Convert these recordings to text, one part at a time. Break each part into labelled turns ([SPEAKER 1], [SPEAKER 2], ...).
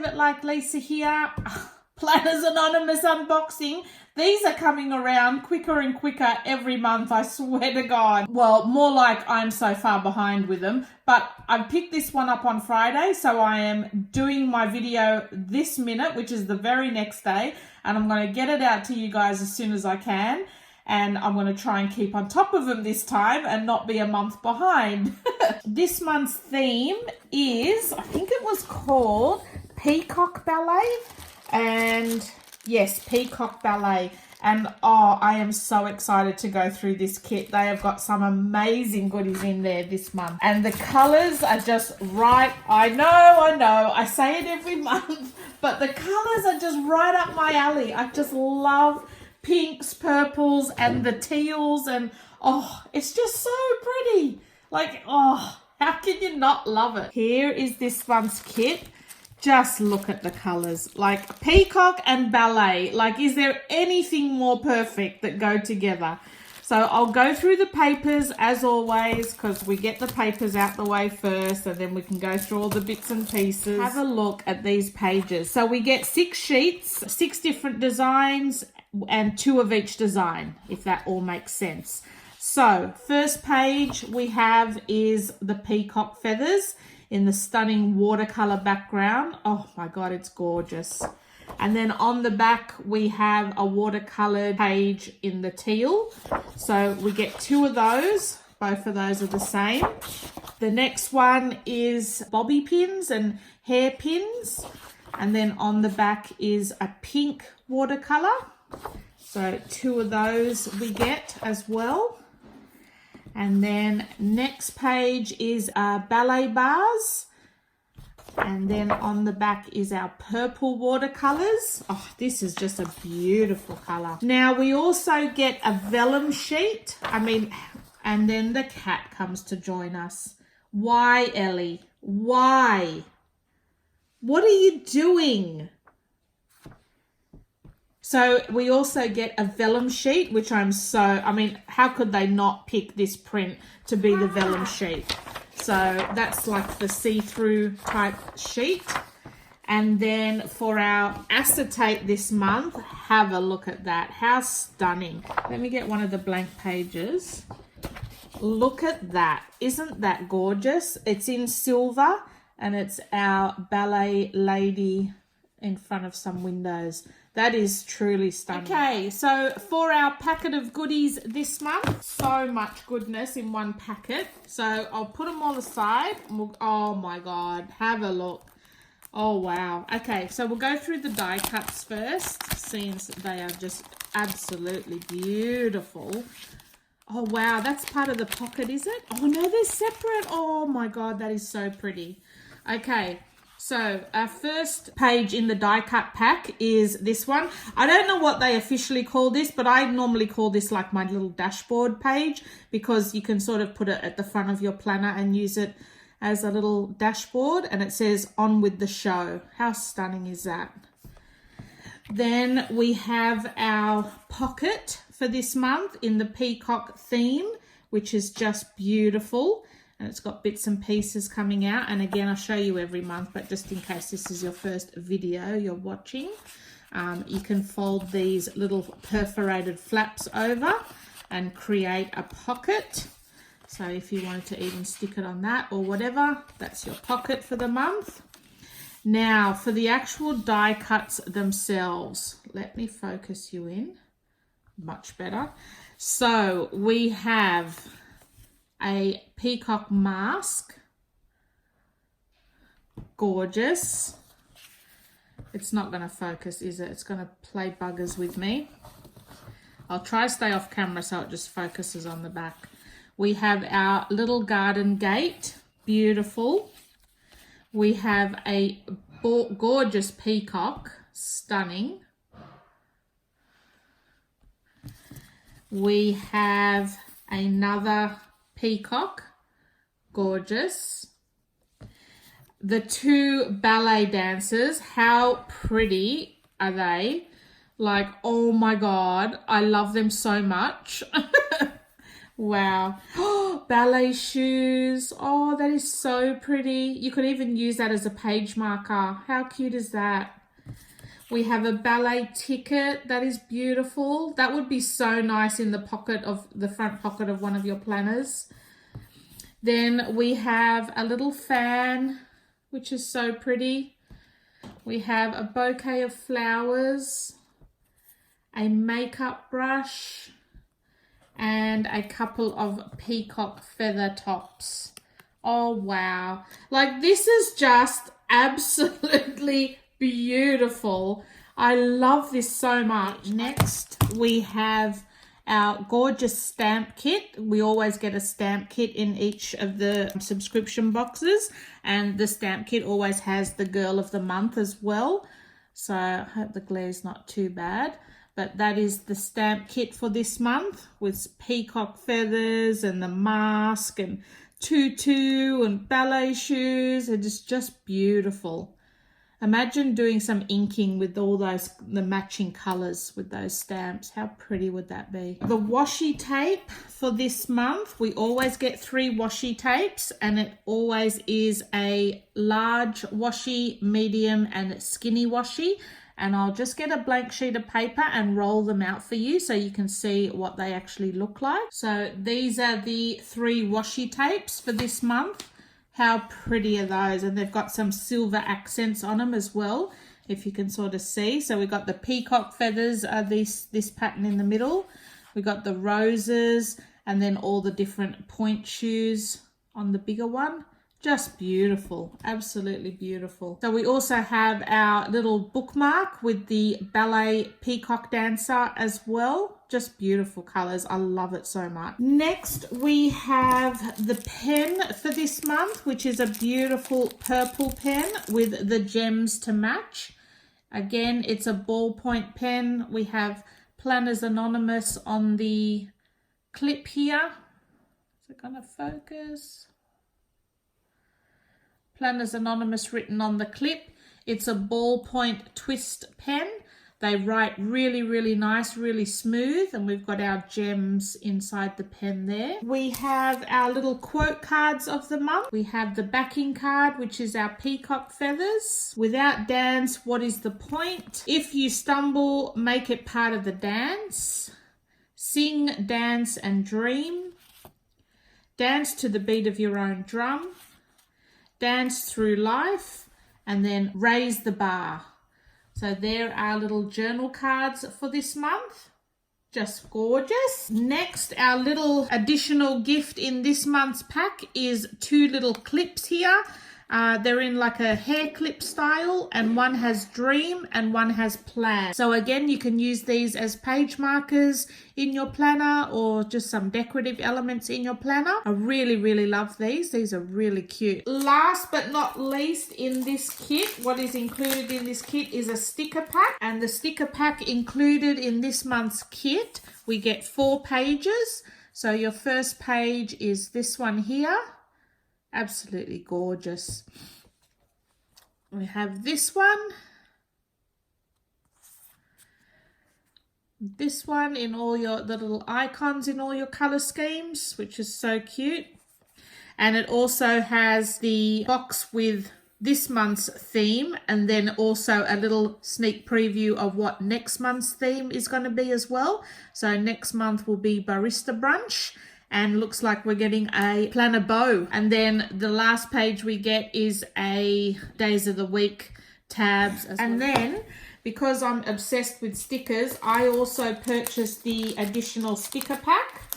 [SPEAKER 1] it like Lisa here. Planners Anonymous unboxing. These are coming around quicker and quicker every month, I swear to God. Well, more like I'm so far behind with them. But I picked this one up on Friday, so I am doing my video this minute, which is the very next day. And I'm going to get it out to you guys as soon as I can. And I'm going to try and keep on top of them this time and not be a month behind. This month's theme is, I think it was called Peacock Ballet. And yes, Peacock Ballet. And oh, I am so excited to go through this kit. They have got some amazing goodies in there this month. And the colors are just right. I know. I say it every month. But the colors are just right up my alley. I just love pinks, purples, and the teals. And oh, it's just so pretty. Like, oh, how can you not love it? Here is this month's kit. Just look at the colors, like peacock and ballet. Like, is there anything more perfect that go together? So I'll go through the papers as always, because we get the papers out the way first and then we can go through all the bits and pieces. Have a look at these pages. So we get 6 sheets, 6 different designs and 2 of each design, if that all makes sense. So first page we have is the peacock feathers in the stunning watercolor background. Oh my God, it's gorgeous. And then on the back, we have a watercolored page in the teal. So we get 2 of those. Both of those are the same. The next one is bobby pins and hair pins. And then on the back is a pink watercolor. So 2 of those we get as well. And then next page is ballet bars. And then on the back is our purple watercolors. Oh, this is just a beautiful color. Now we also get a vellum sheet. And then the cat comes to join us. Why, Ellie? Why? What are you doing? So we also get a vellum sheet, which how could they not pick this print to be the vellum sheet? So that's like the see-through type sheet. And then for our acetate this month, have a look at that. How stunning. Let me get one of the blank pages. Look at that. Isn't that gorgeous? It's in silver and it's our ballet lady in front of some windows. That is truly stunning. Okay, so for our packet of goodies this month, so much goodness in one packet. So I'll put them all aside. Oh my God, have a look. Oh wow. Okay, so we'll go through the die cuts first, since they are just absolutely beautiful. Oh wow, that's part of the pocket, is it? Oh no, they're separate. Oh my God, that is so pretty. Okay. So our first page in the die cut pack is this one. I don't know what they officially call this, but I normally call this like my little dashboard page, because you can sort of put it at the front of your planner and use it as a little dashboard, and it says on with the show. How stunning is that? Then we have our pocket for this month in the peacock theme, which is just beautiful. And it's got bits and pieces coming out. And again, I'll show you every month, but just in case this is your first video you're watching, you can fold these little perforated flaps over and create a pocket. So if you wanted to even stick it on that or whatever, that's your pocket for the month. Now for the actual die cuts themselves, let me focus you in. Much better. So we have a peacock mask. Gorgeous. It's not going to focus, is it? It's going to play buggers with me. I'll try to stay off camera so it just focuses on the back. We have our little garden gate. Beautiful. We have a gorgeous peacock. Stunning. We have another peacock. Gorgeous. The 2 ballet dancers. How pretty are they? Like, oh my God, I love them so much. Wow. Ballet shoes. Oh, that is so pretty. You could even use that as a page marker. How cute is that? We have a ballet ticket. That is beautiful. That would be so nice in the pocket of the front pocket of one of your planners. Then we have a little fan, which is so pretty. We have a bouquet of flowers, a makeup brush, and a couple of peacock feather tops. Oh, wow. Like, this is just absolutely beautiful. I love this so much. Next, we have our gorgeous stamp kit. We always get a stamp kit in each of the subscription boxes, and the stamp kit always has the girl of the month as well. So I hope the glare's not too bad. But that is the stamp kit for this month with peacock feathers and the mask and tutu and ballet shoes. It is just beautiful. Imagine doing some inking with all those, the matching colours with those stamps. How pretty would that be? The washi tape for this month, we always get 3 washi tapes, and it always is a large washi, medium and skinny washi. And I'll just get a blank sheet of paper and roll them out for you so you can see what they actually look like. So these are the 3 washi tapes for this month. How pretty are those? And they've got some silver accents on them as well, if you can sort of see. So we've got the peacock feathers, this pattern in the middle. We've got the roses, and then all the different point shoes on the bigger one. Just beautiful, absolutely beautiful. So we also have our little bookmark with the ballet peacock dancer as well. Just beautiful colors. I love it so much. Next, we have the pen for this month, which is a beautiful purple pen with the gems to match. Again, it's a ballpoint pen. We have Planners Anonymous on the clip here. Is it going to focus? Planners Anonymous written on the clip. It's a ballpoint twist pen. They write really, really nice, really smooth, and we've got our gems inside the pen there. We have our little quote cards of the month. We have the backing card, which is our peacock feathers. Without dance, what is the point? If you stumble, make it part of the dance. Sing, dance, and dream. Dance to the beat of your own drum. Dance through life, and then raise the bar. So there are little journal cards for this month. Just gorgeous. Next, our little additional gift in this month's pack is 2 little clips here. They're in like a hair clip style, and one has dream and one has plan. So again, you can use these as page markers in your planner or just some decorative elements in your planner. I really, really love these. These are really cute. Last but not least in this kit, what is included in this kit is a sticker pack. And the sticker pack included in this month's kit, we get 4 pages. So your first page is this one here. Absolutely gorgeous. We have this one in all your the little icons in all your color schemes, which is so cute. And it also has the box with this month's theme, and then also a little sneak preview of what next month's theme is going to be as well. So next month will be barista brunch. And looks like we're getting a planner bow. And then the last page we get is a days of the week tabs. And then, because I'm obsessed with stickers, I also purchased the additional sticker pack.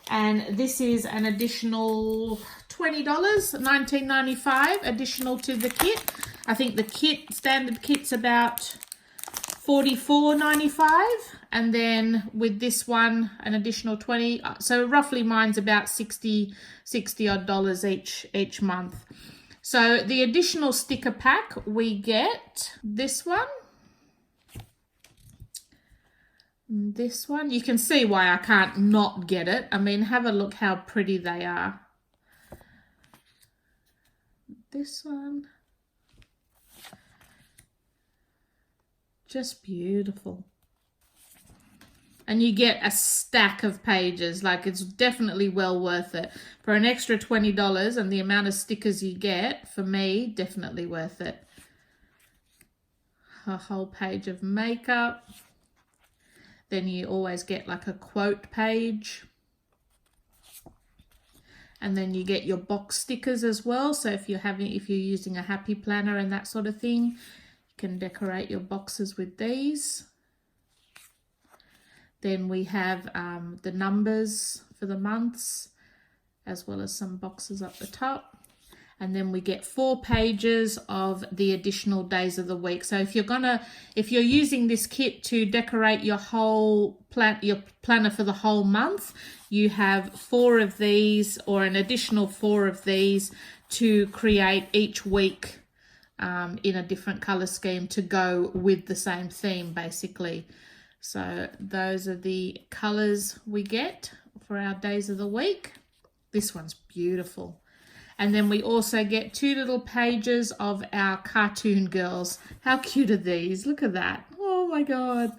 [SPEAKER 1] And this is an additional $20, $19.95 additional to the kit. I think the standard kit's about $44.95, and then with this one an additional $20, so roughly mine's about $60 odd each month. So the additional sticker pack, we get this one, you can see why I can't not get it. I mean, have a look how pretty they are. This one, just beautiful. And you get a stack of pages. Like, it's definitely well worth it. For an extra $20 and the amount of stickers you get, for me, definitely worth it. A whole page of makeup. Then you always get like a quote page. And then you get your box stickers as well. So if you're using a happy planner and that sort of thing, you can decorate your boxes with these. Then we have the numbers for the months, as well as some boxes up the top. And then we get 4 pages of the additional days of the week. So if you're using this kit to decorate your whole your planner for the whole month, you have 4 of these, or an additional 4 of these to create each week in a different color scheme to go with the same theme, basically. So those are the colors we get for our days of the week. This one's beautiful. And then we also get 2 little pages of our cartoon girls. How cute are these? Look at that. Oh my God.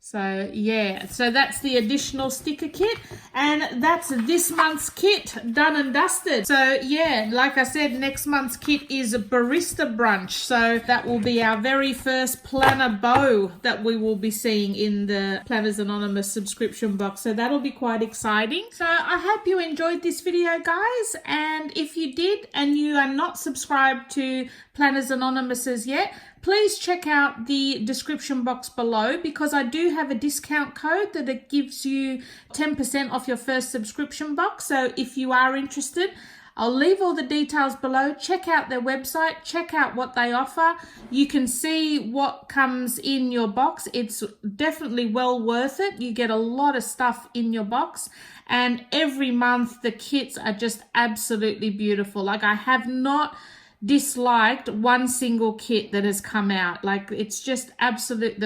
[SPEAKER 1] So yeah, so that's the additional sticker kit, and that's this month's kit done and dusted. So yeah, like I said, next month's kit is a barista brunch. So that will be our very first planner bow that we will be seeing in the Planners Anonymous subscription box. So that'll be quite exciting. So I hope you enjoyed this video, guys. And if you did and you are not subscribed to Planners Anonymous as yet, please check out the description box below, because I do have a discount code that it gives you 10% off your first subscription box. So if you are interested, I'll leave all the details below. Check out their website, check out what they offer. You can see what comes in your box. It's definitely well worth it. You get a lot of stuff in your box, and every month the kits are just absolutely beautiful. Like, I have not disliked one single kit that has come out. Like, it's just absolute,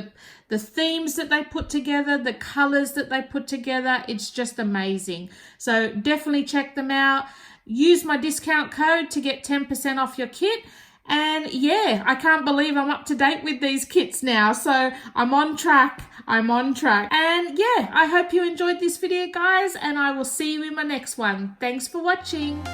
[SPEAKER 1] the themes that they put together, the colors that they put together, it's just amazing. So definitely check them out. Use my discount code to get 10% off your kit. And yeah, I can't believe I'm up to date with these kits now. So I'm on track. And yeah, I hope you enjoyed this video, guys, and I will see you in my next one. Thanks for watching.